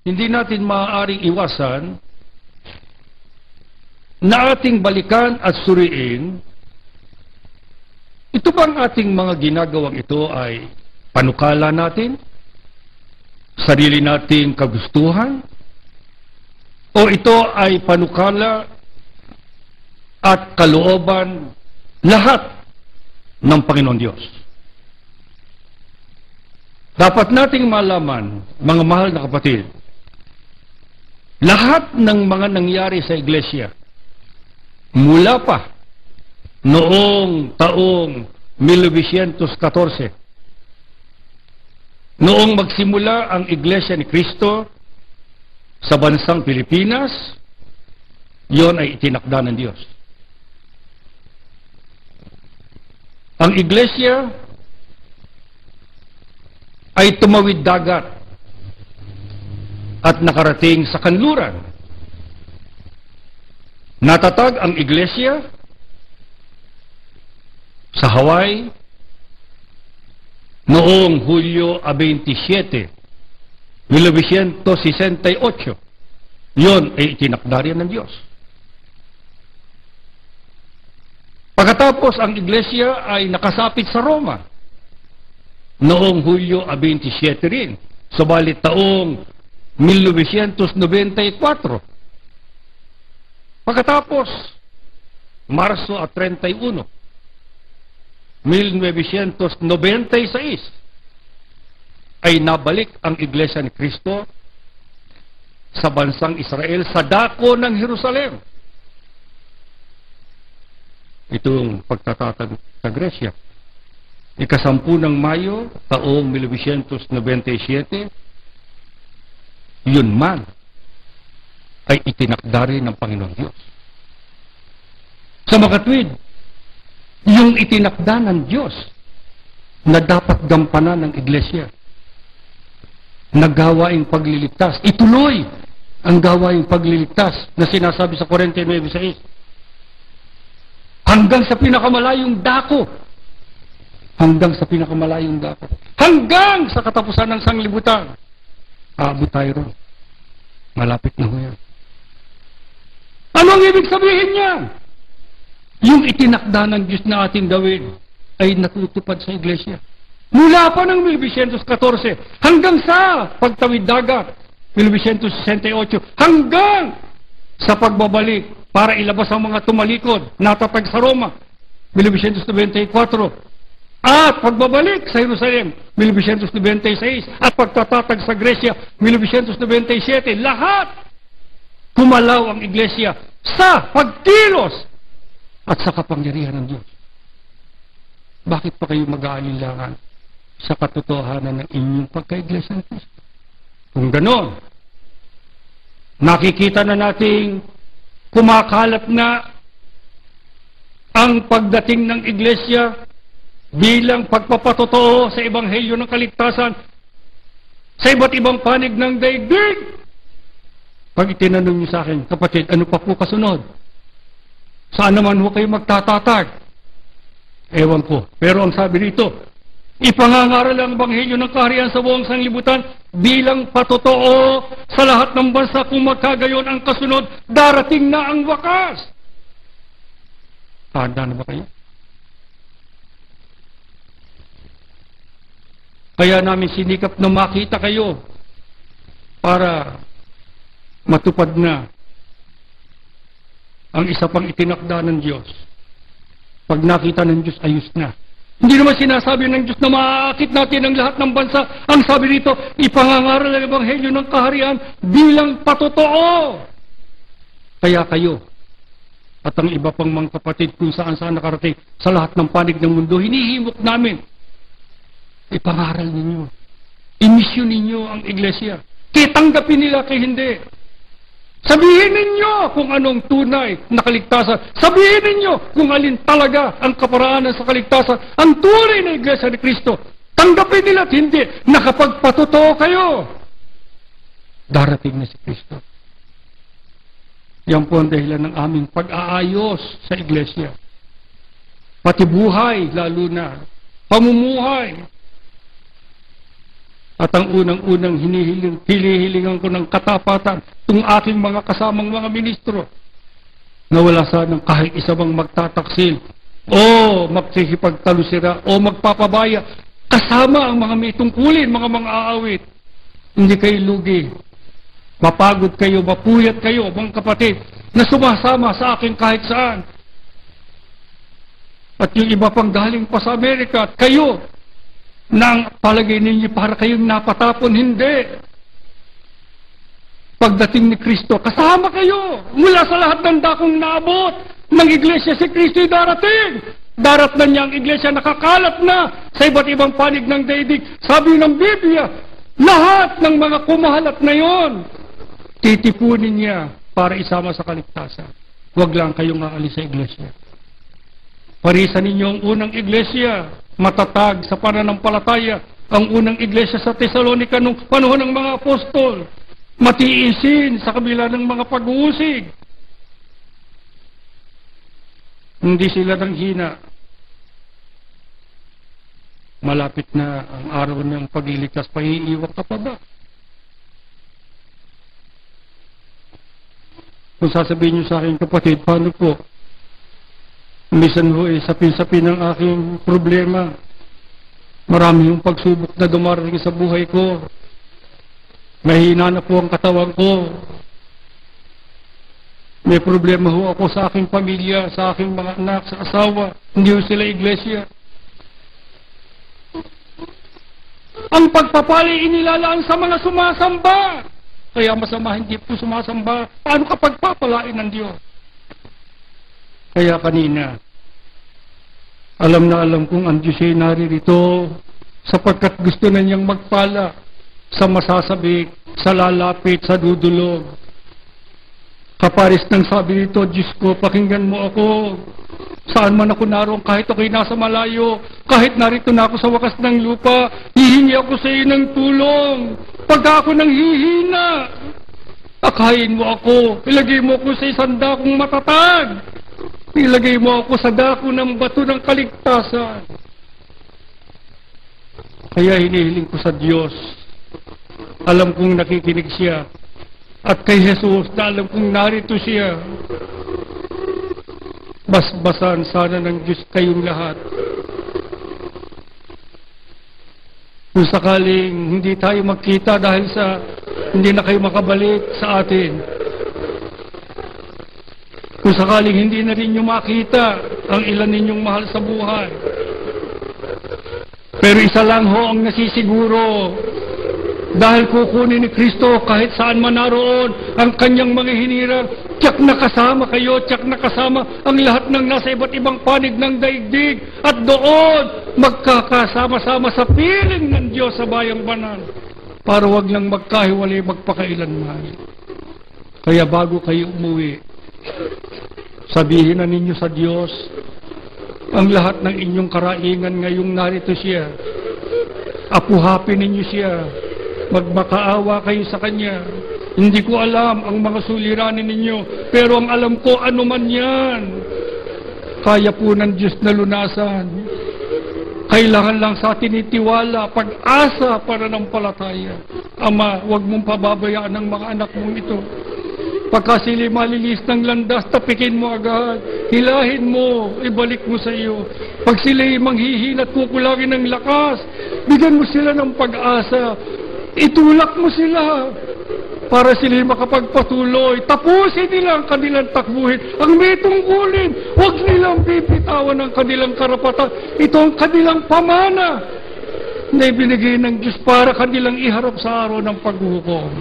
hindi natin maaaring iwasan na ating balikan at suriin, ito bang ating mga ginagawang ito ay panukala natin? Sarili nating kagustuhan? O ito ay panukala at kalooban lahat ng Panginoon Diyos? Dapat nating malaman, mga mahal na kapatid, lahat ng mga nangyari sa iglesia, mula pa noong taong 1914, noong magsimula ang Iglesia ni Cristo sa bansang Pilipinas, yon ay itinakda ng Diyos. Ang Iglesia ay tumawid dagat at nakarating sa kanluran. Natatag ang Iglesia sa Hawaii noong Hulyo 27, 1968. Yon ay itinakda rin ng Diyos. Pagkatapos ang Iglesia ay nakasapit sa Roma noong Hulyo 27 rin, subalit taong 1994. Pagkatapos, Marso 31, 1996, ay nabalik ang Iglesia ni Cristo sa bansang Israel, sa dako ng Jerusalem. Itong pagtatatag sa Gresya. Ika-10 ng Mayo, taong 1997, yun man ay itinakda rin ng Panginoon Diyos. Sa makatwid, yung itinakda ng Diyos na dapat gampanan ng Iglesia, na gawaing pagliligtas, ituloy ang gawaing pagliligtas na sinasabi sa 49:6. Hanggang sa pinakamalayong dako. Hanggang sa pinakamalayong dako. Hanggang sa katapusan ng sanglibutan. Aabot tayo ron. Malapit na ho yan. Ano ang ibig sabihin niya? Yung itinakda ng Diyos na ating gawin ay natutupad sa Iglesia. Mula pa ng 1914 hanggang sa pagtawid dagat, 1968, hanggang sa pagbabalik para ilabas ang mga tumalikod, natatag sa Roma, 1994, at pagbabalik sa Jerusalem, 1996, at pagtatatag sa Gresya, 1997, lahat kumalaw ang Iglesia sa pagkilos at sa kapangyarihan ng Diyos. Bakit pa kayo mag-aalinlangan sa katotohanan ng inyong pagka-Iglesia ng Cristo? Kung ganon, nakikita na nating kumakalat na ang pagdating ng Iglesia bilang pagpapatotoo sa Ebanghelyo ng Kaligtasan sa iba't ibang panig ng daigdig. Pag itinanong niyo sa akin, kapatid, ano pa po kasunod? Saan naman ho kayo magtatatag? Ewan ko. Pero ang sabi dito, ipangangaral ang Ebanghelyo ng Kaharian sa buong sanglibutan bilang patotoo sa lahat ng bansa. Kung magkagayon ang kasunod, darating na ang wakas. Tanda na ba kayo? Kaya namin sinikap na makita kayo para matupad na ang isa pang itinakda ng Diyos. Pag nakita ng Diyos, ayos na. Hindi naman sinasabi ng Diyos na maaakit natin ang lahat ng bansa. Ang sabi dito, ipangangaral ang Ebanghelyo ng Kaharian bilang patotoo. Kaya kayo, at ang iba pang mga kapatid kung saan-saan nakarating sa lahat ng panig ng mundo, hinihimok namin, ipangaral ninyo. Imisyon ninyo ang Iglesia. Kitanggapin nila kay hindi. Sabihin ninyo kung anong tunay na kaligtasan. Sabihin ninyo kung alin talaga ang kaparaanan sa kaligtasan. Ang tunay na Iglesia ni Cristo. Tanggapin nila at hindi. Nakapagpatotoo kayo. Darating na si Cristo. Yan po ang dahilan ng aming pag-aayos sa Iglesia. Pati buhay, lalo na. Pamumuhay. At ang unang-unang hinihilingan ko ng katapatan, itong aking mga kasamang mga ministro, na wala sanang kahit isa bang magtataksil, o magsisipagtalusira, o magpapabaya, kasama ang mga may tungkulin, mga aawit. Hindi kayo lugi. Mapagod kayo, mapuyat kayo, mga kapatid, na sumasama sa akin kahit saan. At yung iba pang galing pa sa Amerika, at kayo, nang palagay ninyo para kayong napatapon, hindi. Pagdating ni Kristo, kasama kayo. Mula sa lahat ng dakong naabot ng iglesia, si Kristo'y darating. Darat na niya ang iglesia, nakakalat na sa iba't ibang panig ng daigdig. Sabi ng Biblia, lahat ng mga kumahalat na yon, titipunin niya para isama sa kaligtasan. Huwag lang kayong aalis sa iglesia. Parisan ninyo ang unang iglesia, matatag sa pananampalataya, ang unang iglesia sa Tesalonica nung panahon ng mga apostol, matiisin sa kabila ng mga pag-uusig. Hindi sila nanghina. Malapit na ang araw ng pagliligtas, pahiiwag ka pa ba? Kung sasabihin niyo sa akin, kapatid, paano po? Minsan ho, sapin-sapin ang aking problema. Marami yung pagsubok na dumarating sa buhay ko. Mahina na po ang katawan ko. May problema ho ako sa aking pamilya, sa aking mga anak, sa asawa. Hindi ho sila iglesia. Ang pagpapali inilalaan sa mga sumasamba. Kaya masama hindi po sumasamba. Paano kapag papalain ng Diyos? Kaya kanina, alam na alam kong ang Diyos ay naririto sapagkat gusto na niyang magpala sa masasabik, sa lalapit, sa dudulog. Kaparis ng sabi nito, Diyos ko, pakinggan mo ako. Saan man ako naroon, kahit ako'y nasa malayo, kahit narito na ako sa wakas ng lupa, hihingi ako sa iyo ng tulong. Pagka ako nang hihina, akayin mo ako, ilagay mo ako sa isang dakong matatag. Ilagay mo ako sa dako ng bato ng kaligtasan. Kaya hinihiling ko sa Diyos. Alam kong nakikinig siya. At kay Jesus na alam kong narito siya. Basbasan sana ng Diyos kayong lahat. Kung sakaling hindi tayo magkita dahil sa hindi na kayo makabalik sa atin. Kung sakaling hindi na rin nyo makita ang ilan ninyong mahal sa buhay. Pero isa lang ho ang nasisiguro. Dahil kukunin ni Kristo kahit saan man naroon ang kanyang mga hinirang, tiyak na kasama kayo, tiyak na kasama ang lahat ng nasa iba't ibang panig ng daigdig. At doon, magkakasama-sama sa piling ng Diyos sa bayang banal. Para wag lang magkahiwalay magpakailanman. Kaya bago kayo umuwi, sabihin na ninyo sa Diyos ang lahat ng inyong karaingan ngayong narito siya. Apuhapin ninyo siya. Magmakaawa kayo sa Kanya. Hindi ko alam ang mga suliranin ninyo, pero ang alam ko ano man yan. Kaya po ng Diyos na lunasan. Kailangan lang sa atin itiwala, pag-asa para ng palataya. Ama, huwag mong pababayaan ang mga anak mong ito. Pagka sila malilis ng landas, tapikin mo agad. Hilahin mo, ibalik mo sa iyo. Pag sila manghihina at kukulangin ng lakas, bigyan mo sila ng pag-asa. Itulak mo sila para sila makapagpatuloy. Tapusin nila ang kanilang takbuhin. Ang may tungkulin, huwag nilang pipitawan ang kanilang karapatan. Ito ang kanilang pamana na ibinigay ng Diyos para kanilang iharap sa araw ng paghukom.